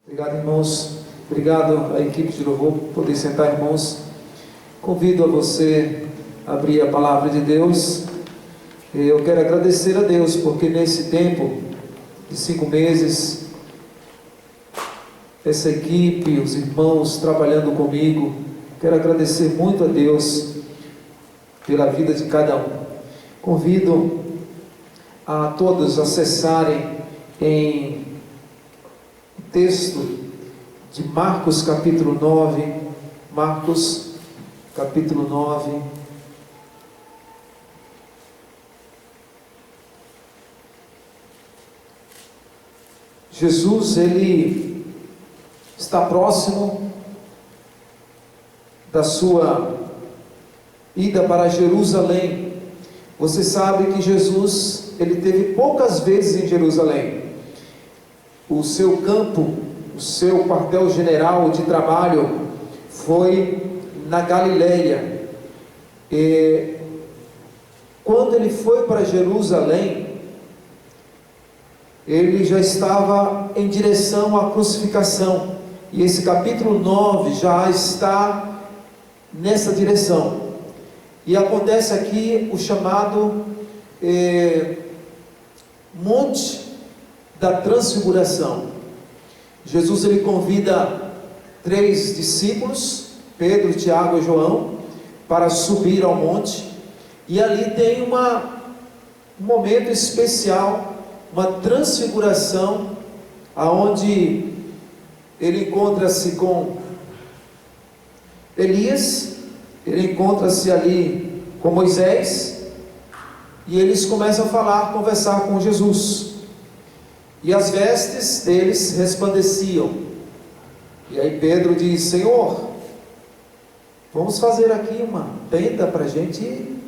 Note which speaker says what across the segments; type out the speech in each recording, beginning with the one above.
Speaker 1: Obrigado, irmãos. Obrigado à equipe de louvor por poder sentar, irmãos. Convido a você a abrir a palavra de Deus. Eu quero agradecer a Deus, porque nesse tempo de 5 meses, essa equipe, os irmãos trabalhando comigo, quero agradecer muito a Deus pela vida de cada um. Convido a todos a acessarem em texto de Marcos capítulo 9, Marcos capítulo 9, Jesus, ele está próximo da sua ida para Jerusalém. Você sabe que Jesus, ele teve poucas vezes em Jerusalém. O seu campo, o seu quartel-general de trabalho foi na Galileia. E quando ele foi para Jerusalém, ele já estava em direção à crucificação. E esse capítulo 9 já está nessa direção. E acontece aqui o chamado Monte da Transfiguração. Jesus, ele convida 3 discípulos, Pedro, Tiago e João, para subir ao monte, e ali tem um momento especial, uma transfiguração, aonde ele encontra-se com Elias, ele encontra-se ali com Moisés, e eles começam a conversar com Jesus. E as vestes deles resplandeciam. E aí Pedro diz: Senhor, vamos fazer aqui uma tenda para a gente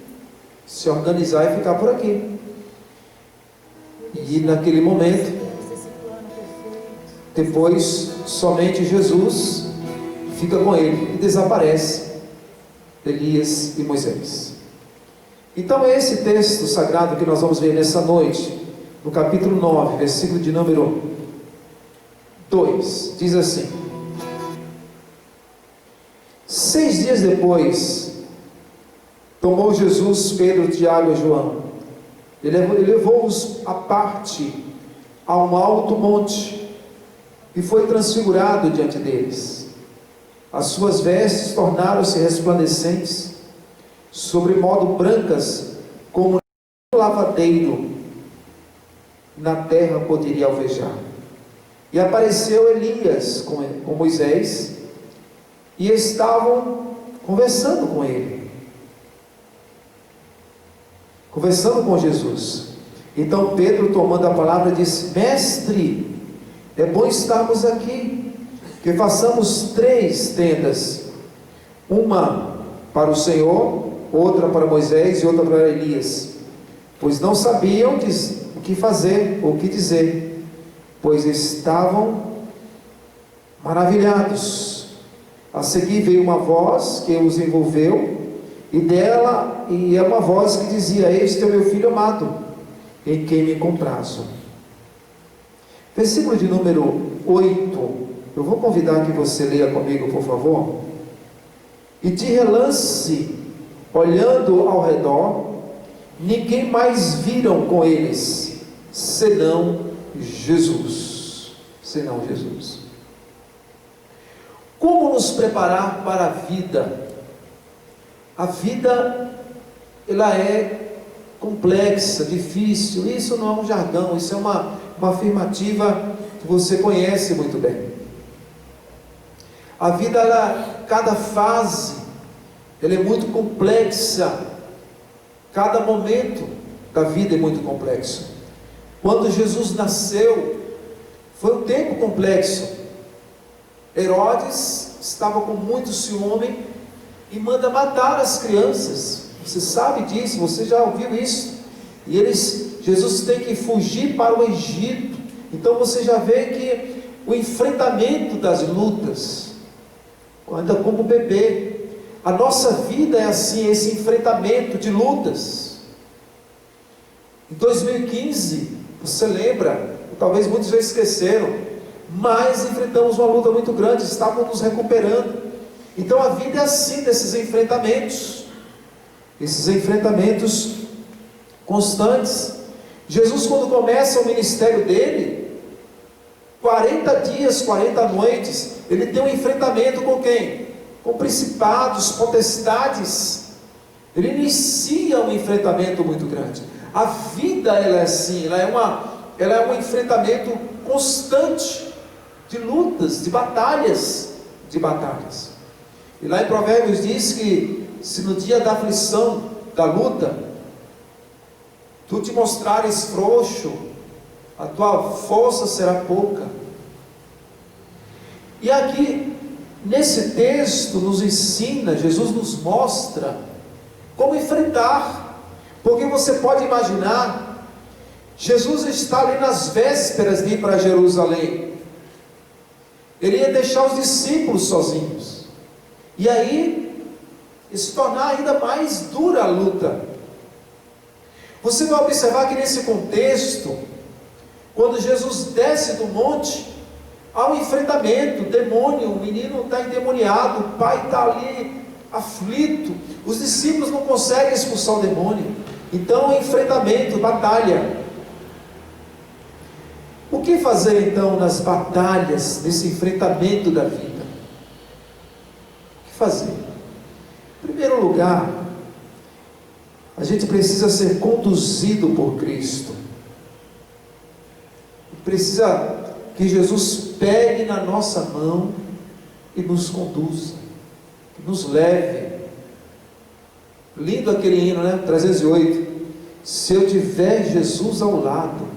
Speaker 1: se organizar e ficar por aqui. E naquele momento, depois somente Jesus fica com ele e desaparece Elias e Moisés. Então é esse texto sagrado que nós vamos ver nessa noite. No capítulo 9, versículo de número 2, diz assim: 6 dias depois, tomou Jesus Pedro, Tiago e João, ele levou-os à parte, a um alto monte, e foi transfigurado diante deles. As suas vestes tornaram-se resplandecentes, sobre modo brancas, como um lavadeiro na terra poderia alvejar. E apareceu Elias com Moisés, e estavam conversando com ele, conversando com Jesus. Então Pedro, tomando a palavra, disse: Mestre, é bom estarmos aqui, que façamos 3 tendas, uma para o Senhor, outra para Moisés e outra para Elias, pois não sabiam o que fazer ou o que dizer, pois estavam maravilhados. A seguir veio uma voz que os envolveu, e é uma voz que dizia: Este é o meu filho amado, em quem me comprazo. Versículo de número 8, eu vou convidar que você leia comigo, por favor. E de relance, olhando ao redor, ninguém mais viram com eles, senão Jesus. Senão Jesus. Como nos preparar para a vida? A vida, ela é complexa, difícil. Isso não é um jargão, isso é uma afirmativa que você conhece muito bem. A vida, cada fase, ela é muito complexa. Cada momento da vida é muito complexo. Quando Jesus nasceu, foi um tempo complexo. Herodes estava com muito ciúme e manda matar as crianças. Você sabe disso, você já ouviu isso. E Jesus tem que fugir para o Egito. Então você já vê que o enfrentamento das lutas, ainda como bebê, a nossa vida é assim, esse enfrentamento de lutas. Em 2015, você lembra, talvez muitos já esqueceram, mas enfrentamos uma luta muito grande, estávamos nos recuperando. Então a vida é assim, desses enfrentamentos constantes. Jesus, quando começa o ministério dele, 40 dias, 40 noites, ele tem um enfrentamento com quem? Com principados, potestades. Ele inicia um enfrentamento muito grande. A vida, ela é assim, ela é um enfrentamento constante de lutas, de batalhas. E lá em Provérbios diz que se no dia da aflição, da luta, tu te mostrares frouxo, a tua força será pouca. E aqui, nesse texto, nos ensina, Jesus nos mostra como enfrentar, porque você pode imaginar, Jesus está ali nas vésperas de ir para Jerusalém, ele ia deixar os discípulos sozinhos, e aí, se tornar ainda mais dura a luta. Você vai observar que nesse contexto, quando Jesus desce do monte, há um enfrentamento, demônio, o menino está endemoniado, o pai está ali aflito, os discípulos não conseguem expulsar o demônio, então é enfrentamento, batalha. O que fazer então nas batalhas, nesse enfrentamento da vida? O que fazer? Em primeiro lugar, a gente precisa ser conduzido por Cristo, precisa que Jesus pegue na nossa mão e nos conduza, que nos leve. Lindo aquele hino, né? 308. Se eu tiver Jesus ao lado,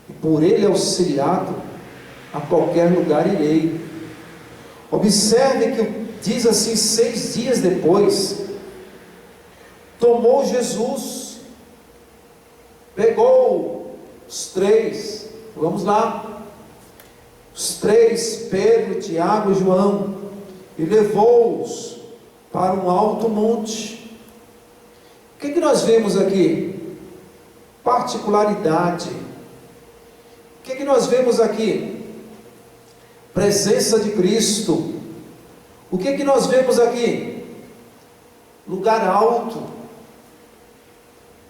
Speaker 1: e por ele auxiliado, a qualquer lugar irei. Observe que diz assim, 6 dias depois, tomou Jesus, pegou os 3, vamos lá, os 3, Pedro, Tiago e João, e levou-os para um alto monte. O que nós vemos aqui? Particularidade. O que nós vemos aqui? Presença de Cristo. O que nós vemos aqui? Lugar alto.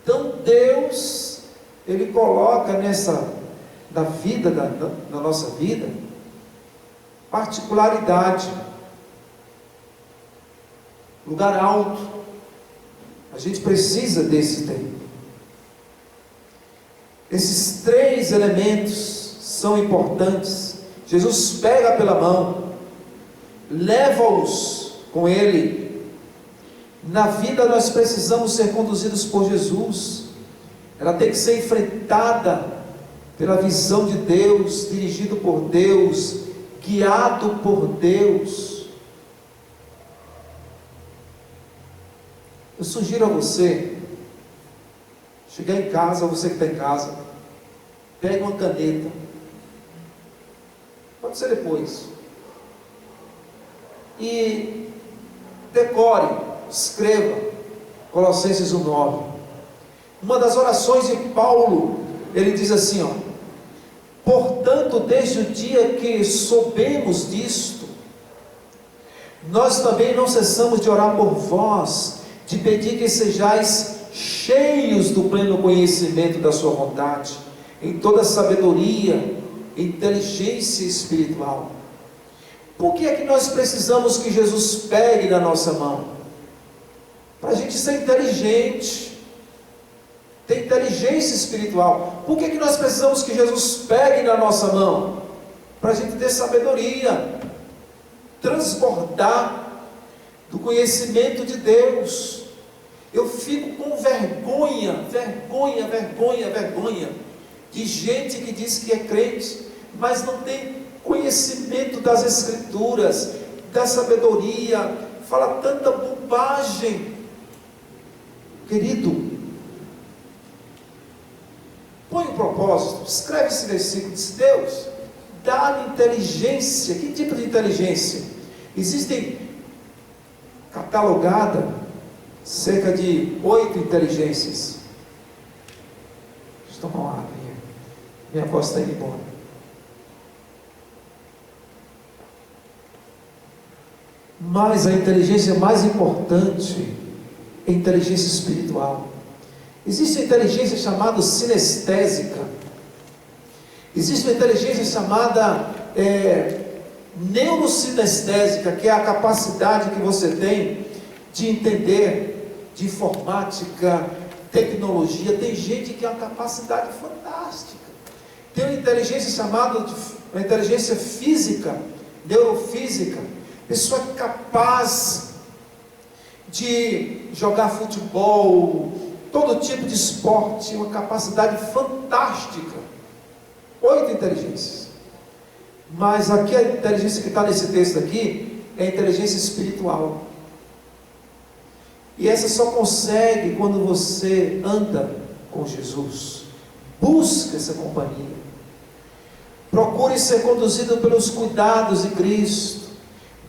Speaker 1: Então Deus, Ele coloca na vida, na nossa vida, particularidade, lugar alto. A gente precisa desse tempo. Esses 3 elementos são importantes. Jesus pega pela mão, leva-os com Ele. Na vida nós precisamos ser conduzidos por Jesus. Ela tem que ser enfrentada pela visão de Deus, dirigido por Deus, guiado por Deus. Eu sugiro a você, chegar em casa, você que está em casa, pegue uma caneta, pode ser depois, e decore, escreva Colossenses 1:9. Uma das orações de Paulo, ele diz assim, portanto, desde o dia que soubemos disto, nós também não cessamos de orar por vós, de pedir que sejais cheios do pleno conhecimento da sua vontade, em toda sabedoria, inteligência espiritual. Por que é que nós precisamos que Jesus pegue na nossa mão? Para a gente ser inteligente, ter inteligência espiritual. Por que é que nós precisamos que Jesus pegue na nossa mão? Para a gente ter sabedoria, transbordar do conhecimento de Deus. Eu fico com vergonha de gente que diz que é crente, mas não tem conhecimento das Escrituras, da sabedoria, fala tanta bobagem. Querido, põe um propósito, escreve esse versículo, diz: Deus, dá-me inteligência. Que tipo de inteligência? Existem catalogada cerca de 8 inteligências. Deixa eu tomar uma água, minha voz está indo embora. Mas a inteligência mais importante é a inteligência espiritual. Existe a inteligência chamada sinestésica. Existe uma inteligência chamada neurosinestésica, que é a capacidade que você tem de entender de informática, tecnologia. Tem gente que tem uma capacidade fantástica. Tem uma inteligência chamada uma inteligência física, neurofísica. Pessoa capaz de jogar futebol, todo tipo de esporte, uma capacidade fantástica. 8 inteligências. Mas aqui a inteligência que está nesse texto aqui é a inteligência espiritual. E essa só consegue quando você anda com Jesus. Busca essa companhia. Procure ser conduzido pelos cuidados de Cristo.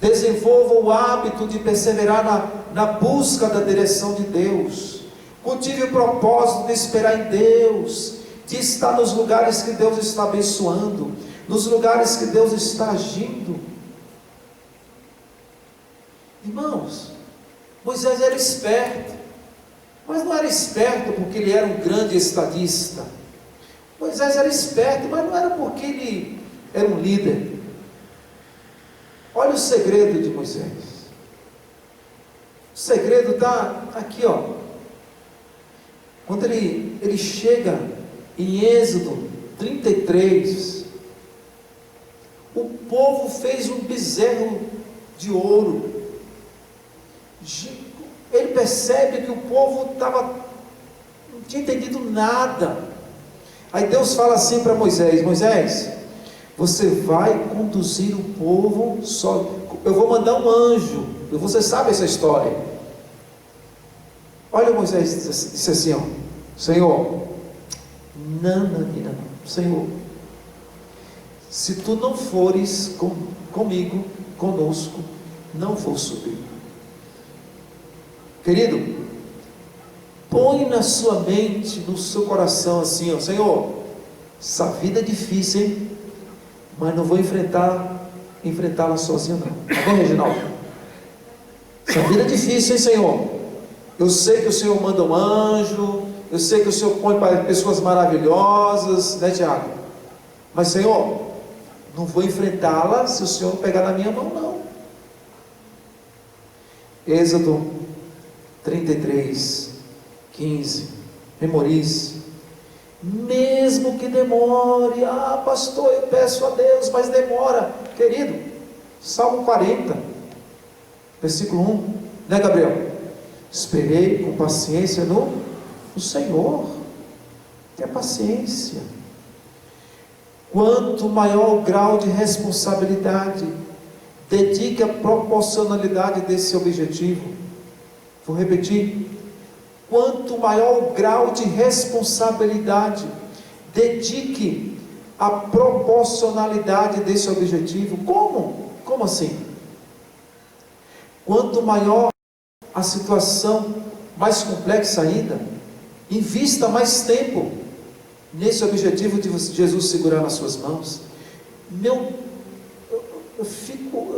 Speaker 1: Desenvolva o hábito de perseverar na busca da direção de Deus. Cultive o propósito de esperar em Deus, de estar nos lugares que Deus está abençoando, nos lugares que Deus está agindo. Irmãos, Moisés era esperto, mas não era esperto porque ele era um grande estadista. Moisés era esperto, mas não era porque ele era um líder. Olha o segredo de Moisés. O segredo está aqui, ó. Quando ele chega em Êxodo 33, o povo fez um bezerro de ouro. Ele percebe que o povo não tinha entendido nada. Aí Deus fala assim para Moisés: Moisés, você vai conduzir o povo só. Eu vou mandar um anjo. Você sabe essa história. Olha, Moisés disse assim, ó: Senhor, não, Senhor, se tu não fores comigo, conosco, não vou subir. Querido, põe na sua mente, no seu coração assim, ó: Senhor, essa vida é difícil, hein? Mas não vou enfrentá-la sozinho não. Tá bom, Reginaldo? Essa vida é difícil, hein, Senhor? Eu sei que o Senhor manda um anjo, eu sei que o Senhor põe para pessoas maravilhosas, né, Tiago? Mas, Senhor, não vou enfrentá-la se o Senhor não pegar na minha mão, não. Êxodo 33, 15. Memorize. Mesmo que demore, pastor, eu peço a Deus, mas demora. Querido, Salmo 40, versículo 1, né, Gabriel? Esperei com paciência no Senhor. Tenha paciência. Quanto maior o grau de responsabilidade, dedique a proporcionalidade desse objetivo. Vou repetir. Quanto maior o grau de responsabilidade, dedique a proporcionalidade desse objetivo. Como? Como assim? Quanto maior a situação, mais complexa ainda, invista mais tempo nesse objetivo de Jesus segurar nas suas mãos. Eu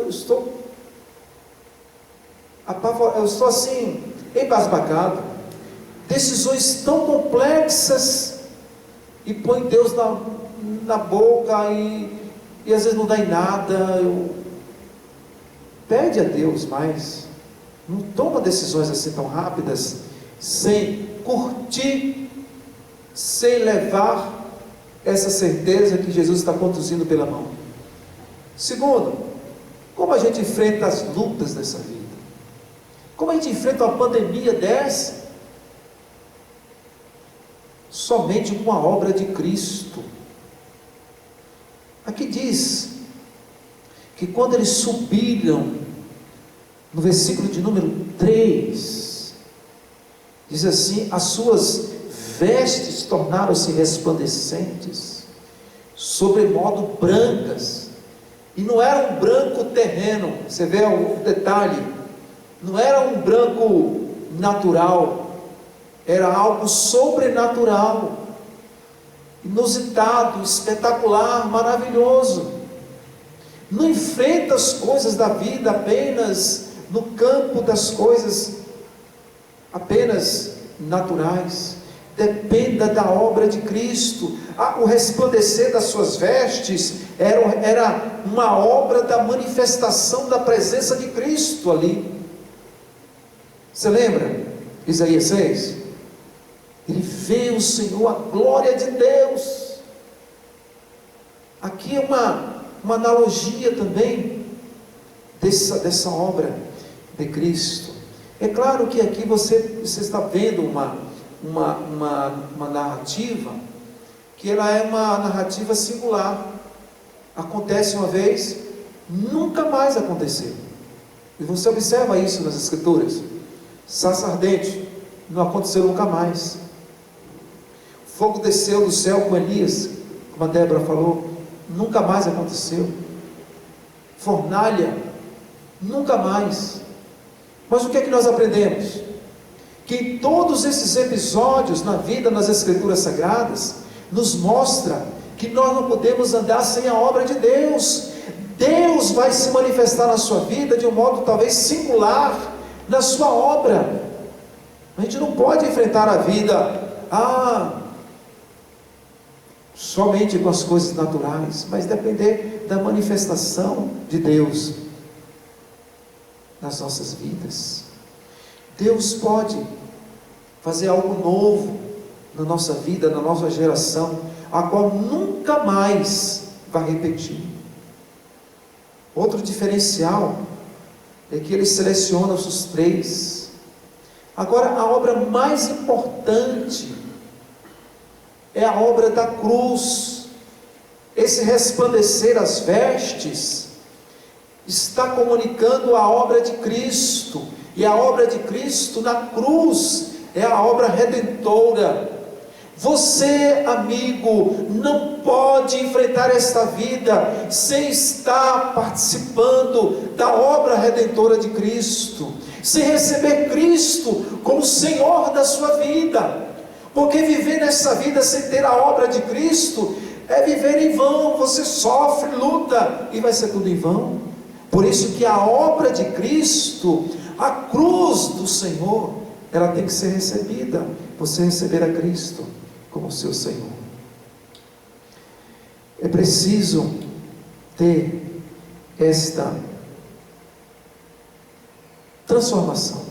Speaker 1: estou apavorado, eu estou assim, embasbacado. Decisões tão complexas, e põe Deus na boca, e às vezes não dá em nada. Pede a Deus mais. Não toma decisões assim tão rápidas, sem curtir, sem levar essa certeza que Jesus está conduzindo pela mão. Segundo, como a gente enfrenta as lutas dessa vida? Como a gente enfrenta uma pandemia dessa? Somente com a obra de Cristo. Aqui diz que quando eles subiram, no versículo de número 3, diz assim: as suas vestes tornaram-se resplandecentes, sobremodo brancas, e não era um branco terreno, você vê o detalhe, não era um branco natural, era algo sobrenatural, inusitado, espetacular, maravilhoso. Não enfrenta as coisas da vida apenas no campo das coisas apenas naturais. Dependa da obra de Cristo. O resplandecer das suas vestes era uma obra da manifestação da presença de Cristo ali. Você lembra? Isaías 6. Ele vê o Senhor, a glória de Deus. Aqui é uma analogia também dessa obra de Cristo. É claro que aqui você está vendo uma narrativa, que ela é uma narrativa singular. Acontece uma vez, nunca mais aconteceu. E você observa isso nas Escrituras. Sarça ardente, não aconteceu nunca mais. Fogo desceu do céu com Elias, como a Débora falou, nunca mais aconteceu. Fornalha, nunca mais. Mas o que é que nós aprendemos? Que em todos esses episódios na vida, nas Escrituras Sagradas, nos mostra que nós não podemos andar sem a obra de Deus. Deus vai se manifestar na sua vida de um modo talvez singular, na sua obra. A gente não pode enfrentar a vida somente com as coisas naturais, mas depender da manifestação de Deus nas nossas vidas. Deus pode fazer algo novo na nossa vida, na nossa geração, a qual nunca mais vai repetir. Outro diferencial é que ele seleciona os 3. Agora, a obra mais importante é a obra da cruz. Esse resplandecer as vestes está comunicando a obra de Cristo, e a obra de Cristo na cruz é a obra redentora. Você, amigo, não pode enfrentar esta vida sem estar participando da obra redentora de Cristo, sem receber Cristo como Senhor da sua vida, porque viver nessa vida sem ter a obra de Cristo é viver em vão. Você sofre, luta e vai ser tudo em vão. Por isso que a obra de Cristo, a cruz do Senhor, ela tem que ser recebida. Você receber a Cristo como seu Senhor. É preciso ter esta transformação,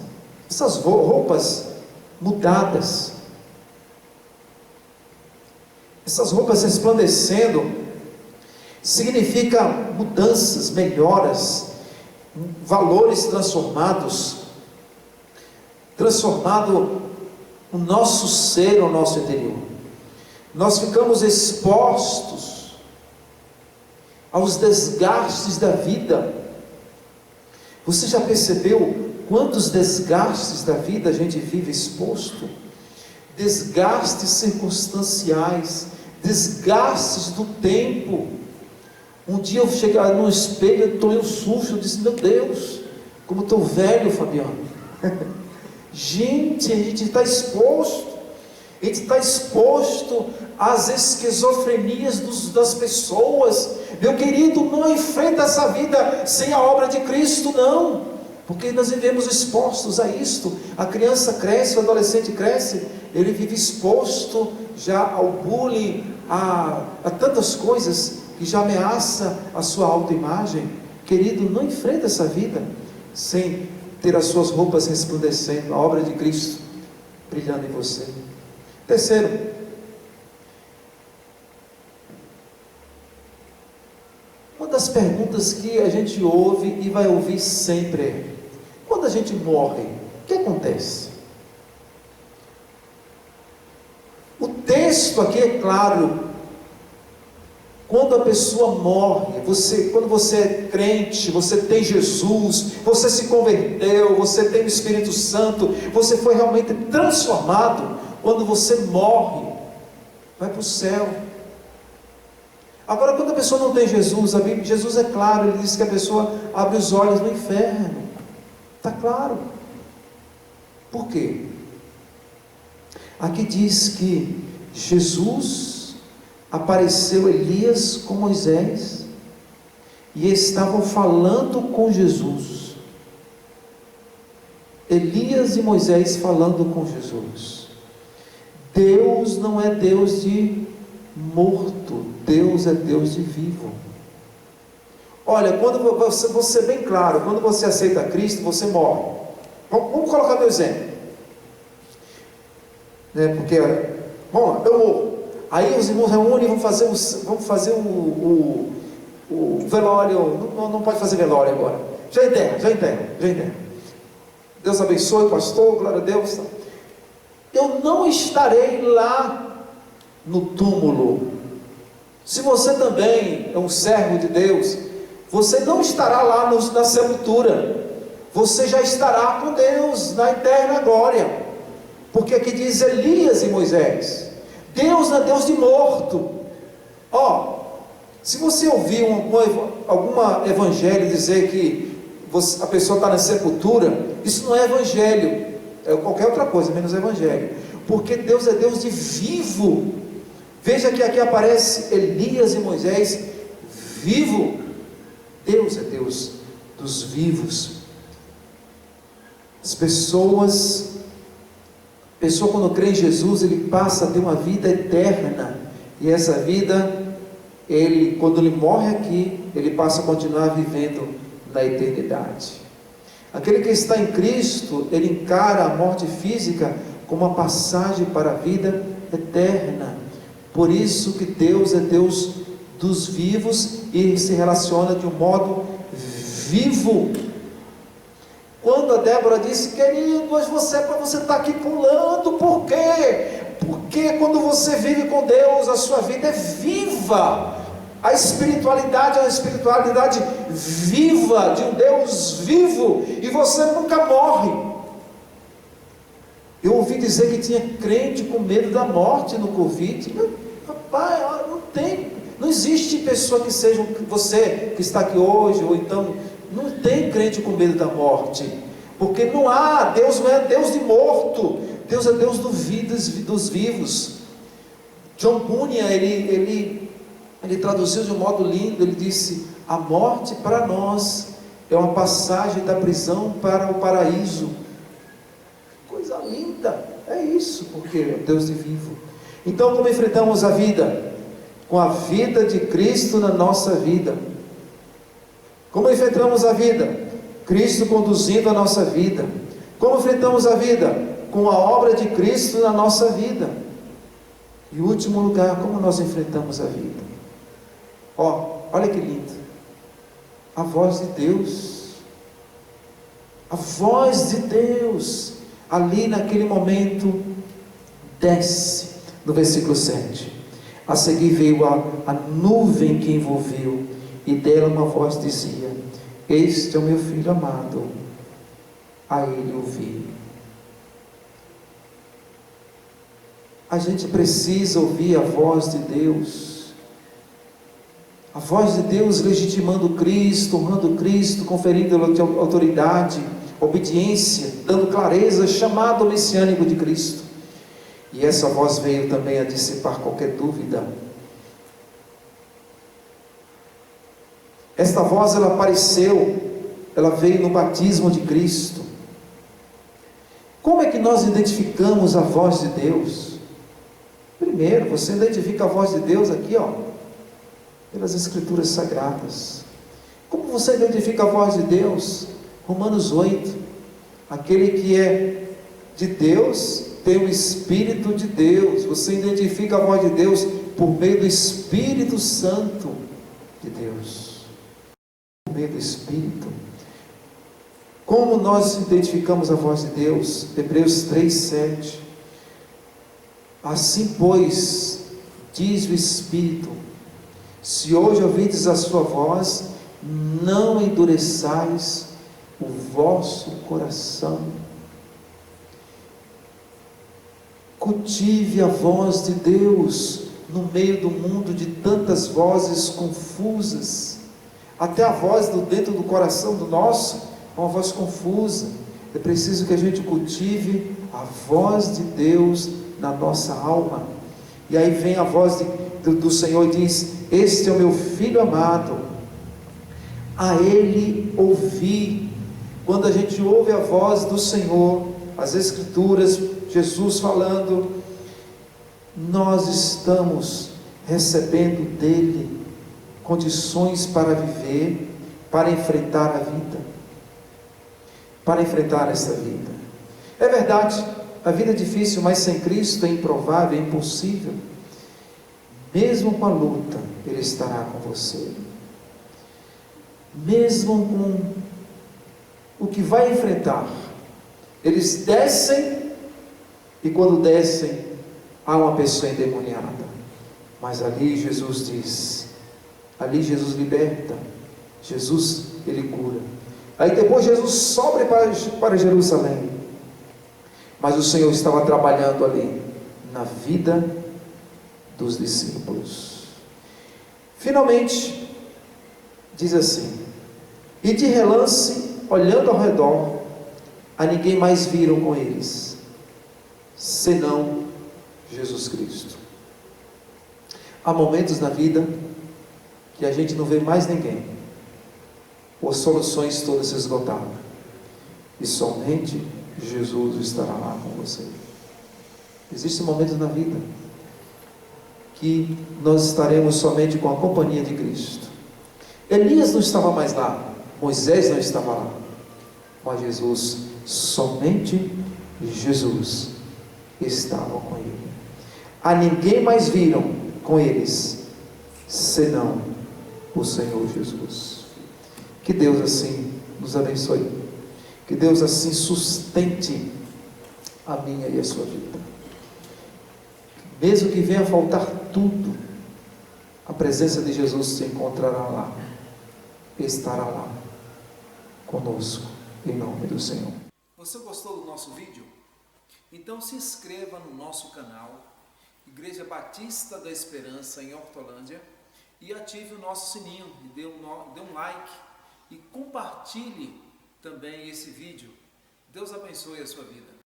Speaker 1: essas roupas mudadas, essas roupas resplandecendo, significa mudanças, melhoras, valores transformados, transformado o nosso ser, o nosso interior. Nós ficamos expostos aos desgastes da vida. Você já percebeu quantos desgastes da vida a gente vive exposto? Desgastes circunstanciais, desgastes do tempo. Um dia eu cheguei no espelho, eu tomei um susto, eu disse: meu Deus, como estou velho, Fabiano. Gente, a gente está exposto. A gente está exposto às esquizofrenias das pessoas. Meu querido, não enfrenta essa vida sem a obra de Cristo, não, porque nós vivemos expostos a isto. A criança cresce, o adolescente cresce, ele vive exposto já ao bullying, a tantas coisas que já ameaça a sua autoimagem. Querido, não enfrenta essa vida sem ter as suas roupas resplandecendo, a obra de Cristo brilhando em você. Terceiro, uma das perguntas que a gente ouve e vai ouvir sempre é: quando a gente morre, o que acontece? O texto aqui é claro. Quando a pessoa morre, quando você é crente, você tem Jesus, você se converteu, você tem o Espírito Santo, você foi realmente transformado. Quando você morre, vai para o céu. Agora, quando a pessoa não tem Jesus, Jesus é claro, ele diz que a pessoa abre os olhos no inferno. Está claro. Por quê? Aqui diz que Jesus apareceu Elias com Moisés, e estavam falando com Jesus. Elias e Moisés falando com Jesus. Deus não é Deus de morto, Deus é Deus de vivo. Olha, quando você, vou ser bem claro, quando você aceita Cristo, você morre. Vamos colocar meu exemplo, né? Porque, vamos lá, eu morro. Aí os irmãos reúnem e vamos fazer o velório. Não pode fazer velório agora. Já enterra. Deus abençoe, pastor, glória a Deus. Eu não estarei lá no túmulo. Se você também é um servo de Deus, você não estará lá na sepultura. Você já estará com Deus na eterna glória. Porque aqui diz Elias e Moisés. Deus não é Deus de morto. Se você ouvir algum evangelho dizer que a pessoa está na sepultura, isso não é evangelho, é qualquer outra coisa, menos evangelho, porque Deus é Deus de vivo. Veja que aqui aparece Elias e Moisés vivo. Deus é Deus dos vivos. As pessoas, a pessoa quando crê em Jesus, ele passa a ter uma vida eterna, e essa vida, quando ele morre aqui, ele passa a continuar vivendo na eternidade. Aquele que está em Cristo, ele encara a morte física como uma passagem para a vida eterna. Por isso que Deus é Deus dos vivos e se relaciona de um modo vivo. Quando a Débora disse, querido, mas você está aqui pulando, por quê? Porque quando você vive com Deus, a sua vida é viva. A espiritualidade é uma espiritualidade viva, de um Deus vivo, e você nunca morre. Eu ouvi dizer que tinha crente com medo da morte no Covid. Rapaz, não existe pessoa que seja você que está aqui hoje, ou então, não tem crente com medo da morte, porque Deus não é Deus de morto, Deus é Deus dos vivos. John Bunyan, ele traduziu de um modo lindo, ele disse, a morte para nós é uma passagem da prisão para o paraíso. Coisa linda, é isso, porque é Deus de vivo. Então, como enfrentamos a vida? Com a vida de Cristo na nossa vida. Como enfrentamos a vida? Cristo conduzindo a nossa vida. Como enfrentamos a vida? Com a obra de Cristo na nossa vida. E em último lugar, como nós enfrentamos a vida? Olha que lindo, a voz de Deus, a voz de Deus, ali naquele momento, desce, no versículo 7, a seguir veio a nuvem que envolveu, e dela uma voz dizia, este é o meu filho amado, a ele ouvi. A gente precisa ouvir a voz de Deus, a voz de Deus legitimando Cristo, honrando Cristo, conferindo autoridade, obediência, dando clareza, chamado messiânico de Cristo. E essa voz veio também a dissipar qualquer dúvida. Esta voz, ela veio no batismo de Cristo. Como é que nós identificamos a voz de Deus? Primeiro, você identifica a voz de Deus aqui, pelas Escrituras Sagradas. Como você identifica a voz de Deus? Romanos 8, aquele que é de Deus, tem o Espírito de Deus. Você identifica a voz de Deus por meio do Espírito Santo de Deus, por meio do Espírito. Como nós identificamos a voz de Deus? Hebreus 3:7, assim pois, diz o Espírito, se hoje ouvides a sua voz, não endureçais o vosso coração. Cultive a voz de Deus no meio do mundo de tantas vozes confusas. Até a voz dentro do coração do nosso é uma voz confusa. É preciso que a gente cultive a voz de Deus na nossa alma. E aí vem a voz do Senhor e diz, este é o meu filho amado. a Ele ouvir. Quando a gente ouve a voz do Senhor, as Escrituras, Jesus falando, nós estamos recebendo dEle condições para viver, para enfrentar a vida, para enfrentar esta vida. É verdade, a vida é difícil, mas sem Cristo é improvável, é impossível. Mesmo com a luta, Ele estará com você. Mesmo com o que vai enfrentar, eles descem, e quando descem, há uma pessoa endemoniada. Mas ali Jesus diz, ali Jesus liberta, Jesus, Ele cura. Aí depois Jesus sobe para Jerusalém. Mas o Senhor estava trabalhando ali, na vida dos discípulos. Finalmente, diz assim: e de relance, olhando ao redor, a ninguém mais viram com eles, senão Jesus Cristo. Há momentos na vida que a gente não vê mais ninguém, as soluções todas se esgotaram, e somente Jesus estará lá com você. Existem momentos na vida que nós estaremos somente com a companhia de Cristo. Elias não estava mais lá, Moisés não estava lá, mas Jesus, somente Jesus estava com ele. A ninguém mais viram com eles, senão o Senhor Jesus. Que Deus assim nos abençoe, que Deus assim sustente a minha e a sua vida. Mesmo que venha a faltar tudo, a presença de Jesus se encontrará lá, estará lá conosco, em nome do Senhor. Você gostou do nosso vídeo? Então se inscreva no nosso canal Igreja Batista da Esperança em Hortolândia e ative o nosso sininho, e dê um like e compartilhe também esse vídeo. Deus abençoe a sua vida.